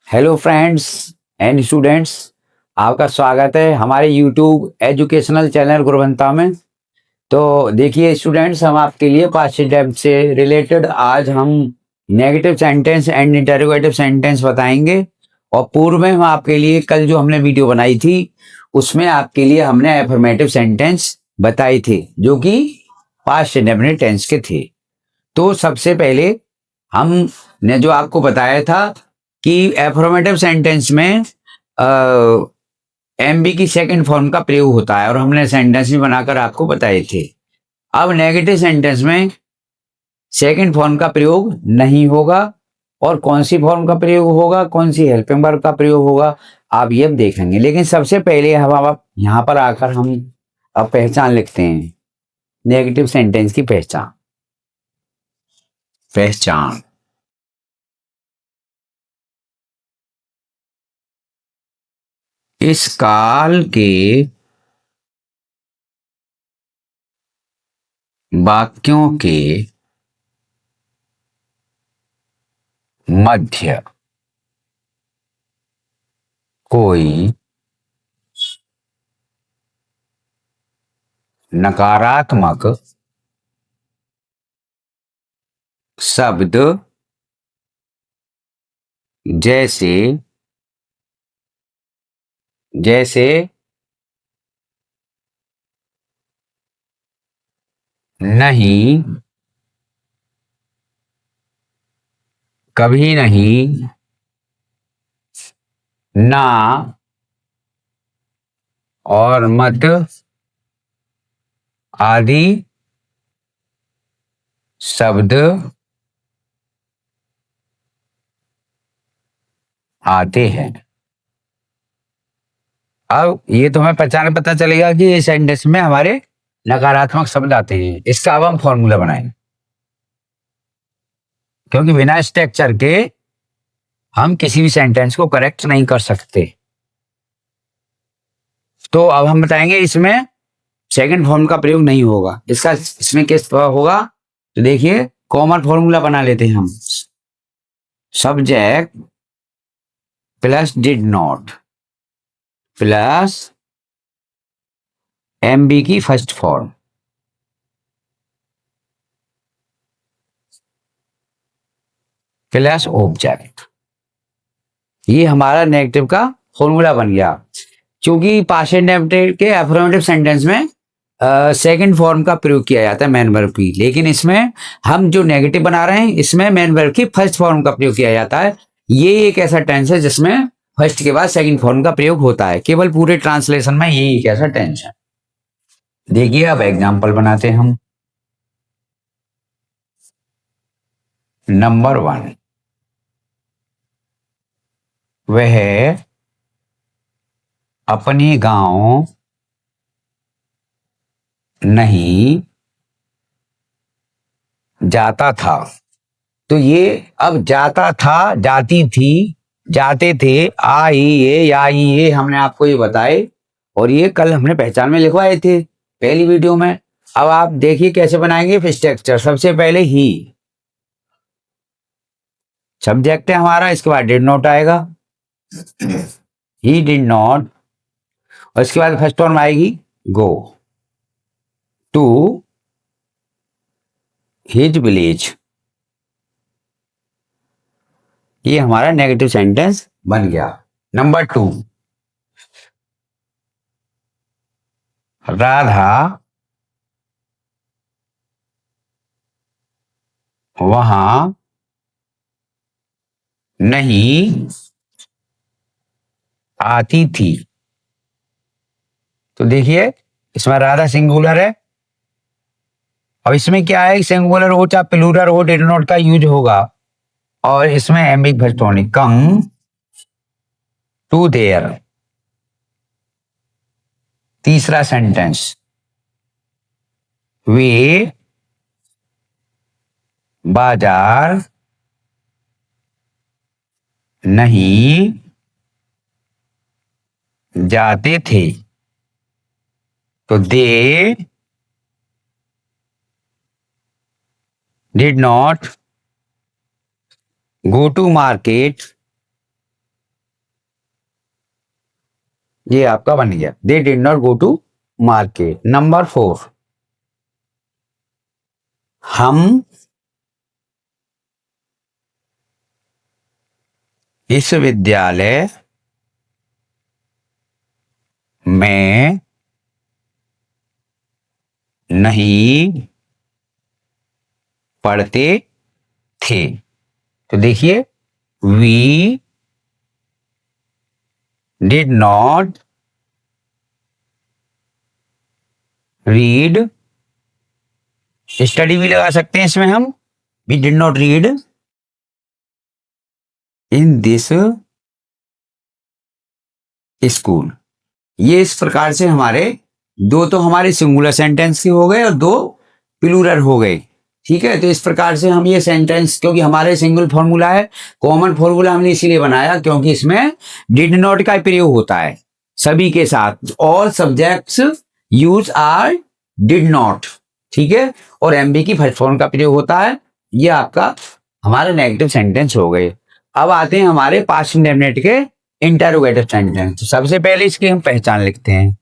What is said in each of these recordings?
Hello friends and students, आपका स्वागत है हमारे यूट्यूब एजुकेशनल चैनल गुरवंता में। तो देखिए स्टूडेंट्स, हम आपके लिए पास्ट टेंस से रिलेटेड आज हम negative sentence and interrogative sentence बताएंगे। और पूर्व में हम आपके लिए कल जो हमने वीडियो बनाई थी उसमें आपके लिए हमने एफर्मेटिव सेंटेंस बताए थे जो कि पास्ट इंडेफिनिट टेंस के थे। तो सबसे पहले हमने जो आपको बताया था कि एफर्मेटिव सेंटेंस में एमबी की सेकंड फॉर्म का प्रयोग होता है और हमने सेंटेंस भी बनाकर आपको बताए थे। अब नेगेटिव सेंटेंस में सेकंड फॉर्म का प्रयोग नहीं होगा और कौन सी फॉर्म का प्रयोग होगा, कौन सी हेल्पिंग वर्ब का प्रयोग होगा, आप ये अब देखेंगे। लेकिन सबसे पहले हम अब यहाँ पर आकर हम अब पहचान लिखते हैं नेगेटिव सेंटेंस की पहचान। इस काल के वाक्यों के मध्य कोई नकारात्मक शब्द जैसे जैसे नहीं, कभी नहीं, ना और मत आदि शब्द आते हैं। अब ये तुम्हें पहचान पता चलेगा कि इस सेंटेंस में हमारे नकारात्मक शब्द आते हैं। इसका अब हम फॉर्मूला बनाएंगे, क्योंकि बिना स्ट्रक्चर के हम किसी भी सेंटेंस को करेक्ट नहीं कर सकते। तो अब हम बताएंगे इसमें सेकंड फॉर्म का प्रयोग नहीं होगा। इसका इसमें किस होगा, तो देखिए कॉमन फॉर्मूला बना लेते हैं हम। Subject plus did not plus MB की फर्स्ट फॉर्म प्लस ऑब्जेक्ट, ये हमारा नेगेटिव का फॉर्मूला बन गया। क्योंकि पास्ट इंडेफिनिट के अफर्मेटिव सेंटेंस में सेकंड फॉर्म का प्रयोग किया जाता है मेन वर्ब की, लेकिन इसमें हम जो नेगेटिव बना रहे हैं इसमें मेन वर्ब की फर्स्ट फॉर्म का प्रयोग किया जाता है। ये एक ऐसा टेंस है जिसमें फर्स्ट के बाद सेकंड फॉर्म का प्रयोग होता है। केवल पूरे ट्रांसलेशन में ये एक ऐसा टेंस है। देखिए अब एग्जाम्पल बनाते हैं हम। नंबर 1, वह अपने गांव नहीं जाता था। तो ये अब जाता था, जाती थी, जाते थे, आ ही ये या ही ये हमने आपको ये बताए और ये कल हमने पहचान में लिखवाए थे पहली वीडियो में। अब आप देखिए कैसे बनाएंगे स्ट्रक्चर। सबसे पहले ही सब्जेक्ट है हमारा, इसके बाद डिड नॉट आएगा, ही डिड नॉट, और इसके बाद फर्स्ट फॉर्म आएगी गो टू हिज विलेज। ये हमारा नेगेटिव सेंटेंस बन गया। नंबर 2, राधा वहां नहीं आती थी। तो देखिए इसमें राधा सिंगुलर है और इसमें क्या है, सिंगुलर हो चाहे प्लूरल हो डिड नॉट का यूज होगा। और इसमें एम्बिग first form come to there. तीसरा सेंटेंस, वे बाजार नहीं जाते थे। तो they did not go to market ये आपका बन गया, they did not go to market. Number 4, हम इस विद्यालय में नहीं पढ़ते थे। तो देखिए, we did not read, study भी लगा सकते हैं इसमें हम, we did not read in this school. ये इस प्रकार से हमारे दो तो हमारे सिंगुलर सेंटेंस के हो गए और दो प्लूरल हो गए। ठीक है, तो इस प्रकार से हम ये सेंटेंस, क्योंकि हमारे सिंगल फॉर्मूला है, कॉमन फॉर्मूला हमने इसीलिए बनाया क्योंकि इसमें डिड नॉट का प्रयोग होता है सभी के साथ। All subjects use are did not. ठीक है, और एमबी की फर्स्ट फॉर्म का प्रयोग होता है। ये आपका हमारे नेगेटिव सेंटेंस हो गए। अब आते हैं हमारे पास्ट इंडेफिनिट के इंटरोगेटिव सेंटेंस। तो सबसे पहले इसकी हम पहचान लिखते हैं।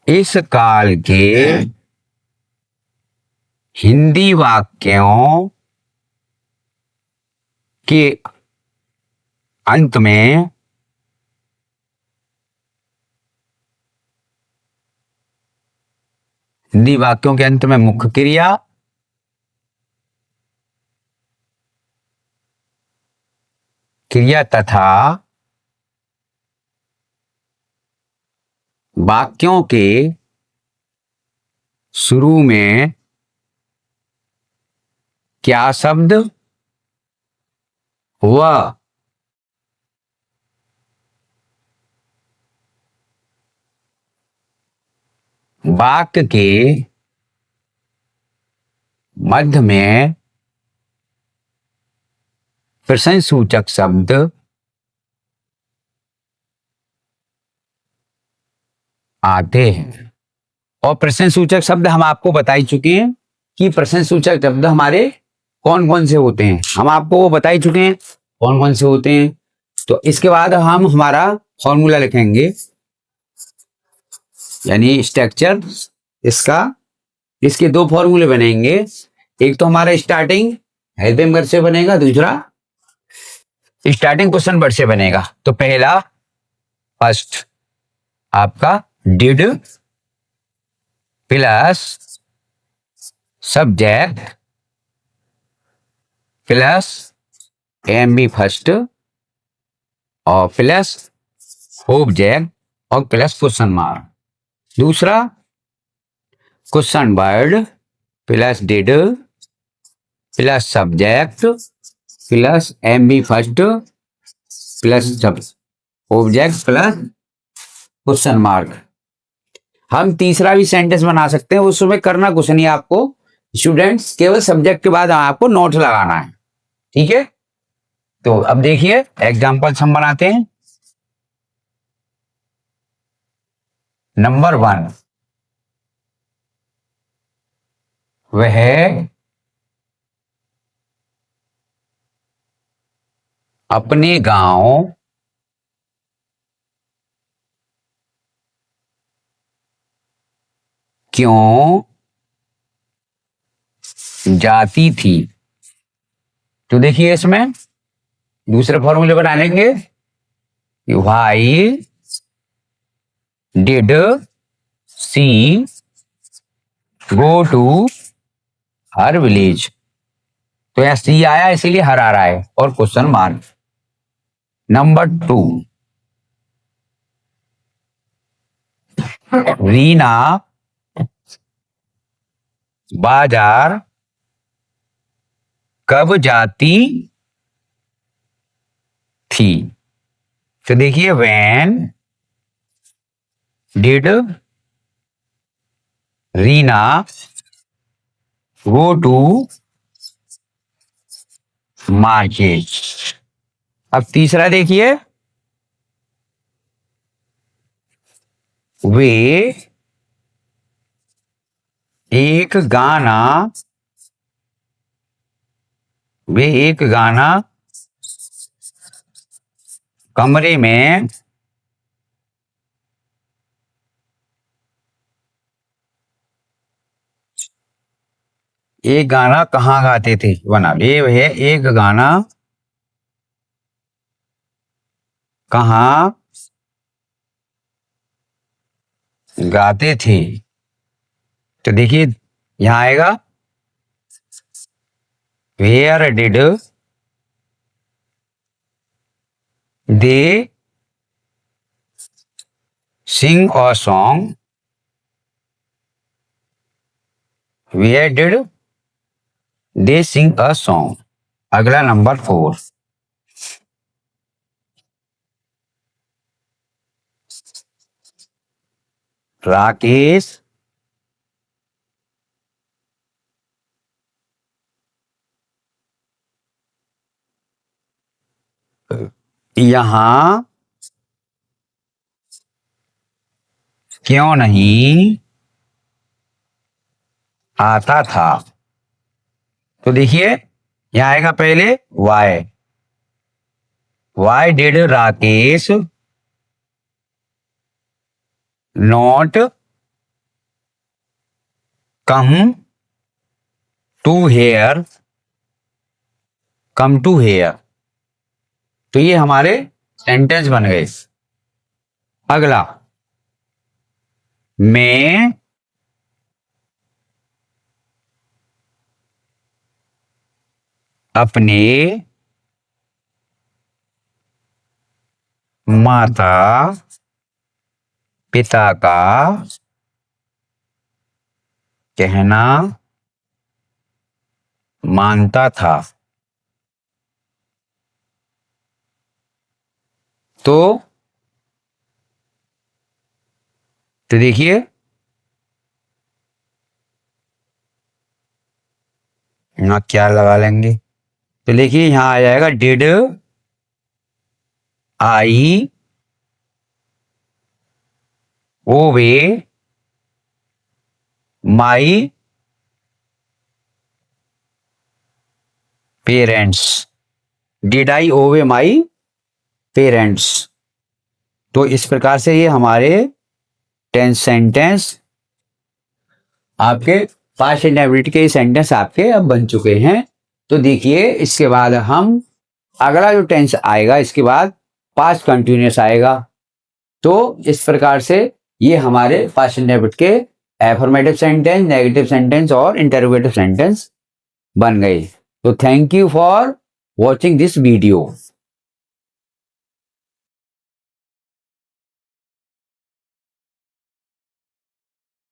इस काल के हिंदी वाक्यों के अंत में हिंदी वाक्यों के अंत में मुख्य क्रिया तथा वाक्यों के शुरू में क्या शब्द व वाक्य के मध्य में प्रश्नसूचक शब्द आते हैं। और प्रश्नसूचक शब्द हम आपको बता ही चुके हैं कि प्रश्नसूचक शब्द हमारे कौन कौन से होते हैं, हम आपको वो बता ही चुके हैं कौन कौन से होते हैं। तो इसके बाद हम हमारा फॉर्मूला लिखेंगे, यानी स्ट्रक्चर इसका। इसके दो फॉर्मूले बनेंगे, एक तो हमारा स्टार्टिंग हेल्पिंग वर्ब से बनेगा, दूसरा स्टार्टिंग क्वेश्चन वर्ब से बनेगा। तो पहला फर्स्ट आपका did plus subject plus MB first और प्लस ऑब्जेक्ट और प्लस क्वेश्चन मार्क। दूसरा question word plus did plus subject plus MB first plus object plus question mark. हम तीसरा भी सेंटेंस बना सकते हैं, उसमें करना कुछ नहीं आपको स्टूडेंट्स, केवल सब्जेक्ट के बाद आपको नोट लगाना है। ठीक है, तो अब देखिए एग्जांपल्स हम बनाते हैं। नंबर 1, वह अपने गांव क्यों जाती थी। तो देखिए इसमें दूसरे फॉर्मूले बना लेंगे, why did she go to her village. तो यहां सी आया इसीलिए हर आ रहा है और क्वेश्चन मार्क। नंबर 2, रीना बाजार कब जाती थी। तो देखिए when did Reena go to market. अब तीसरा देखिए, वे एक गाना वे एक गाना कमरे में एक गाना कहाँ गाते थे, बना ये है एक गाना कहाँ गाते थे। तो देखिए यहां आएगा where did they sing a song, where did they sing a song. अगला नंबर 4, राकेश यहां क्यों नहीं आता था। तो देखिए यहां आएगा पहले why did Rakesh not come to here. तो ये हमारे सेंटेंस बन गए। अगला, मैं अपने माता पिता का कहना मानता था। तो देखिए ना क्या लगा लेंगे। तो देखिए यहां आ जाएगा did I owe my parents, did I owe my parents. तो इस प्रकार से ये हमारे 10 सेंटेंस आपके पास्ट इंडेफिनिट के सेंटेंस आपके अब बन चुके हैं। तो देखिए इसके बाद हम अगला जो टेंस आएगा इसके बाद पास्ट कंटिन्यूअस आएगा। तो इस प्रकार से ये हमारे पास्ट इंडेफिनिट के एफर्मेटिव सेंटेंस, नेगेटिव सेंटेंस और इंटरोगेटिव सेंटेंस बन गए। तो thank you for watching this video.